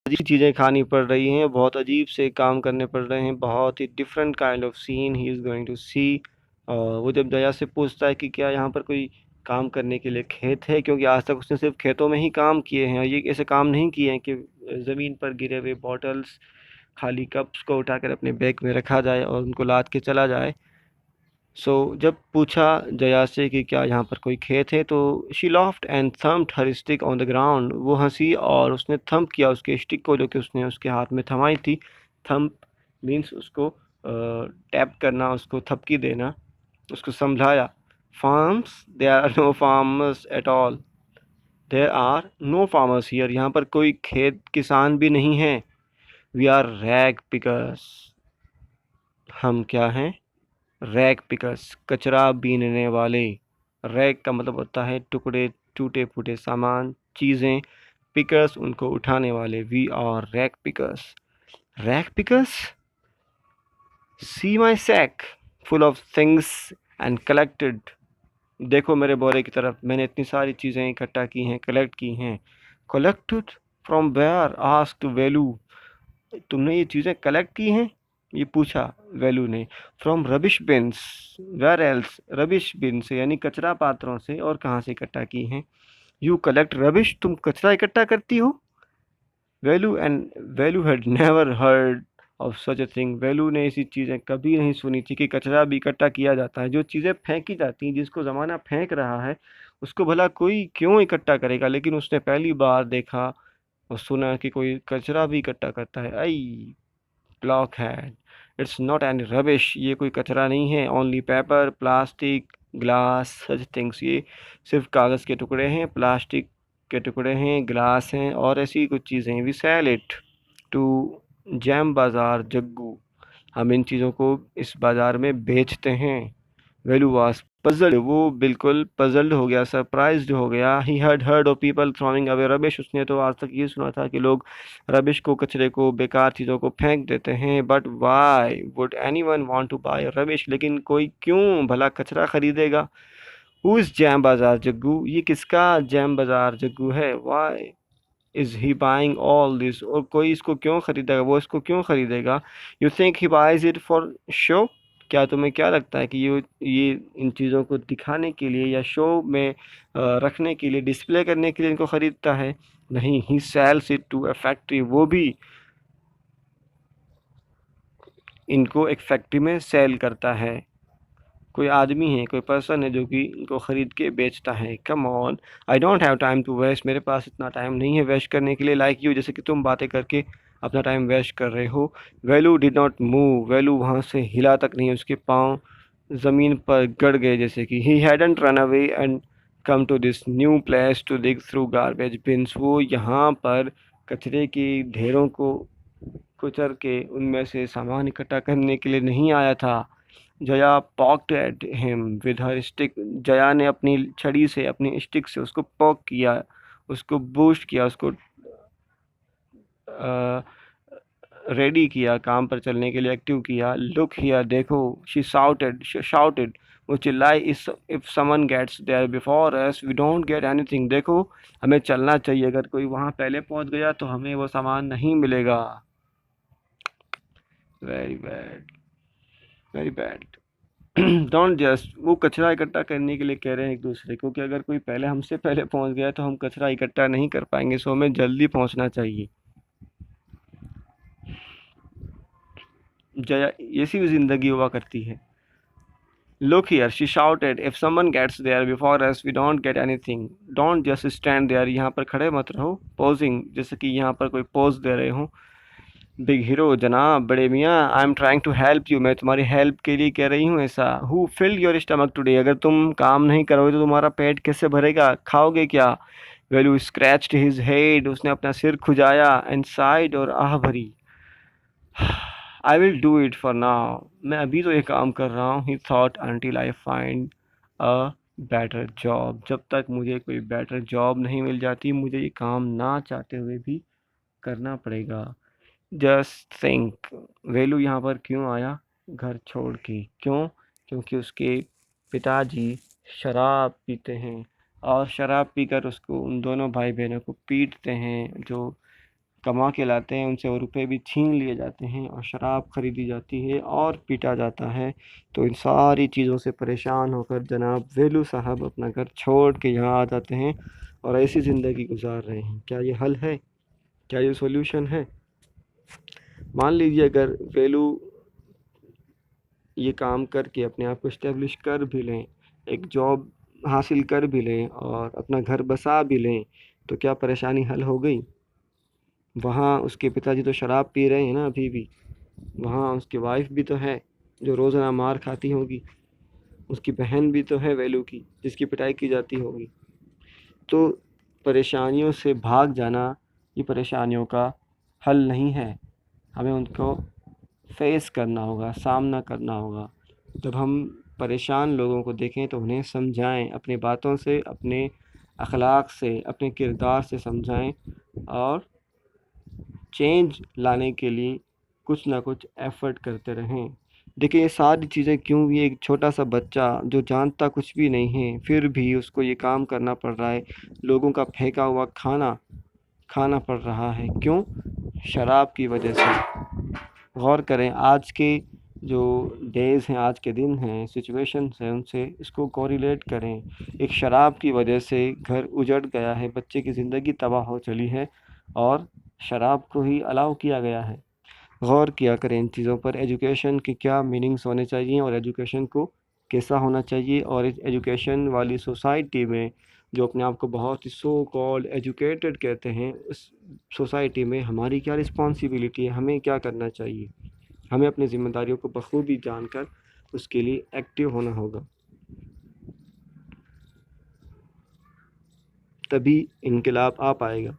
अजीब चीज़ें खानी पड़ रही हैं, बहुत अजीब से काम करने पड़ रहे हैं, बहुत ही डिफरेंट काइंड ऑफ सीन ही इज़ गोइंग टू सी। और वो जब दया से पूछता है कि क्या यहाँ पर कोई काम करने के लिए खेत है, क्योंकि आज तक उसने सिर्फ खेतों में ही काम किए हैं और ये ऐसे काम नहीं किए हैं कि ज़मीन पर गिरे हुए बॉटल्स, खाली कप्स को उठाकर अपने बैग में रखा जाए और उनको लाद के चला जाए। सो जब पूछा जया से कि क्या यहाँ पर कोई खेत है, तो she laughed and thumped her stick on the ground. वो हंसी और उसने थम्प किया उसके स्टिक को जो कि उसने उसके हाथ में थमाई थी। थम्प मीन्स उसको टैप करना, उसको थपकी देना, उसको समझाया। Farms, there are no farmers at all, there are no farmers here, यहाँ पर कोई खेत किसान भी नहीं है। वी आर रैग पिकर्स, हम क्या हैं? रैग पिकर्स, कचरा बीनने वाले। रैग का मतलब होता है टुकड़े, टूटे फूटे सामान, चीज़ें। पिकर्स, उनको उठाने वाले। We are rag pickers. Rag pickers, see my sack full of things and collected. देखो मेरे बोरे की तरफ, मैंने इतनी सारी चीज़ें इकट्ठा की हैं, कलेक्ट की हैं। कलेक्टेड फ्रॉम वेयर आस्क्ड वेलू, तुमने ये चीज़ें कलेक्ट की हैं, ये पूछा वेलू ने। From rubbish bins, where else, rubbish bin से यानी कचरा पात्रों से, और कहाँ से इकट्ठा की हैं? यू कलेक्ट रबिश, तुम कचरा इकट्ठा करती हो? Velu and Velu had never heard of such a thing, Velu ने ऐसी चीज़ें कभी नहीं सुनी थी कि कचरा भी इकट्ठा किया जाता है। जो चीज़ें फेंकी जाती हैं, जिसको ज़माना फेंक रहा है, उसको भला कोई क्यों इकट्ठा करेगा, लेकिन उसने पहली बार देखा और सुना कि कोई कचरा भी इकट्ठा करता है। आई ब्लॉकहेड, इट्स नॉट एनी रबिश, ये कोई कचरा नहीं है। Only paper, plastic, glass, such things, ये सिर्फ कागज़ के टुकड़े हैं, प्लास्टिक के टुकड़े हैं, ग्लास हैं और ऐसी कुछ चीज़ें हैं। We sell it to Jam Bazaar Jaggu, हम इन चीज़ों को इस बाज़ार में बेचते हैं। वेलू वाज पजल्ड, वो बिल्कुल पजल्ड हो गया, सरप्राइज्ड हो गया। He had heard of people throwing away rubbish, उसने तो आज तक ये सुना था कि लोग रबिश को, कचरे को, बेकार चीज़ों को फेंक देते हैं। But why would anyone want to buy rubbish, लेकिन कोई क्यों भला कचरा खरीदेगा? Who is jam Bazaar Jaggu, ये किसका जैम बाजार जग्गू है? Why is he buying all this, और कोई इसको क्यों खरीदेगा, वो इसको क्यों खरीदेगा? You think he buys it for show, क्या तुम्हें क्या लगता है कि ये इन चीज़ों को दिखाने के लिए या शो में रखने के लिए, डिस्प्ले करने के लिए इनको ख़रीदता है? नहीं, he sells it to a factory, वो भी इनको एक फैक्ट्री में सेल करता है। कोई आदमी है, कोई पर्सन है जो कि इनको ख़रीद के बेचता है। Come on, I don't have time to waste, मेरे पास इतना टाइम नहीं है वेस्ट करने के लिए, लाइक यू, जैसे कि तुम बातें करके अपना टाइम वेस्ट कर रहे हो। वेलू डिड नॉट मूव, वेलू वहाँ से हिला तक नहीं, उसके पाँव ज़मीन पर गड़ गए, जैसे कि he hadn't run away and come to this new place to dig through garbage bins, वो यहाँ पर कचरे के ढेरों को कुचर के उनमें से सामान इकट्ठा करने के लिए नहीं आया था। Jaya poked at him with her stick, Jaya ने अपनी छड़ी से, अपनी स्टिक से उसको पॉक किया, उसको बूस्ट किया, उसको रेडी किया, काम पर चलने के लिए एक्टिव किया। लुक हियर, देखो, शी शाउटेड, वो चिल्लाई, if someone gets there before us we don't get anything, देखो हमें चलना चाहिए, अगर कोई वहाँ पहले पहुँच गया तो हमें वो सामान नहीं मिलेगा। Very bad, very bad. Don't just, वो कचरा इकट्ठा करने के लिए कह रहे हैं एक दूसरे को कि अगर कोई पहले, हमसे पहले पहुंच गया तो हम कचरा इकट्ठा नहीं कर पाएंगे, सो हमें जल्दी पहुंचना चाहिए। जया, ऐसी भी जिंदगी हुआ करती है। Look here, she shouted, if someone gets there before us we don't get anything, don't just stand there, यहाँ पर खड़े मत रहो। पोजिंग, जैसे कि यहाँ पर कोई पोज दे रहे हो। बिग हीरो, जनाब, बड़े मियाँ, I am trying to help you, मैं तुम्हारी हेल्प के लिए कह रही हूँ ऐसा। Who fill your stomach today, अगर तुम काम नहीं करोगे तो तुम्हारा पेट कैसे भरेगा, खाओगे क्या? वेलू स्क्रैच्ड हिज हेड, उसने अपना सिर खुजाया, एंड साइड, और आह भरी। I will do it for now, मैं अभी तो ये काम कर रहा हूँ। ही thought until I find a better job, जब तक मुझे कोई बेटर जॉब नहीं मिल जाती, मुझे ये काम ना चाहते हुए भी करना पड़ेगा। जस्ट थिंक, वेलू यहाँ पर क्यों आया घर छोड़ के? क्यों? क्योंकि उसके पिताजी शराब पीते हैं और शराब पीकर उसको, उन दोनों भाई बहनों को पीटते हैं, जो कमा के लाते हैं, उनसे वो रुपए भी छीन लिए जाते हैं और शराब खरीदी जाती है और पीटा जाता है। तो इन सारी चीज़ों से परेशान होकर जनाब वेलू साहब अपना घर छोड़ के यहाँ आ जाते हैं और ऐसी ज़िंदगी गुजार रहे हैं। क्या ये हल है? क्या ये सॉल्यूशन है? मान लीजिए अगर वेलू ये काम करके अपने आप को इस्टेब्लिश कर भी लें, एक जॉब हासिल कर भी लें और अपना घर बसा भी लें, तो क्या परेशानी हल हो गई? वहाँ उसके पिताजी तो शराब पी रहे हैं ना अभी भी, वहाँ उसकी वाइफ भी तो है जो रोज़ाना मार खाती होगी, उसकी बहन भी तो है वेलू की जिसकी पिटाई की जाती होगी। तो परेशानियों से भाग जाना ये परेशानियों का हल नहीं है, हमें उनको फेस करना होगा, सामना करना होगा। जब हम परेशान लोगों को देखें तो उन्हें समझाएं, अपनी बातों से, अपने अखलाक से, अपने किरदार से समझाएं और चेंज लाने के लिए कुछ ना कुछ एफ़र्ट करते रहें। देखिए ये सारी चीज़ें क्यों, ये एक छोटा सा बच्चा जो जानता कुछ भी नहीं है फिर भी उसको ये काम करना पड़ रहा है, लोगों का फेंका हुआ खाना खाना पड़ रहा है, क्यों? शराब की वजह से। गौर करें आज के जो डेज़ हैं, आज के दिन हैं, सिचुएशंस हैं, उनसे इसको कोरिलेट करें। एक शराब की वजह से घर उजड़ गया है, बच्चे की ज़िंदगी तबाह हो चली है और शराब को ही अलाउ किया गया है। गौर किया करें इन चीज़ों पर, एजुकेशन के क्या मीनिंग्स होने चाहिए और एजुकेशन को कैसा होना चाहिए, और इस एजुकेशन वाली सोसाइटी में जो अपने आप को बहुत ही सो कॉल्ड एजुकेटेड कहते हैं, उस सोसाइटी में हमारी क्या रिस्पॉन्सिबिलिटी है, हमें क्या करना चाहिए। हमें अपनी ज़िम्मेदारियों को बखूबी जानकर उसके लिए एक्टिव होना होगा, तभी इनकलाब आ पाएगा।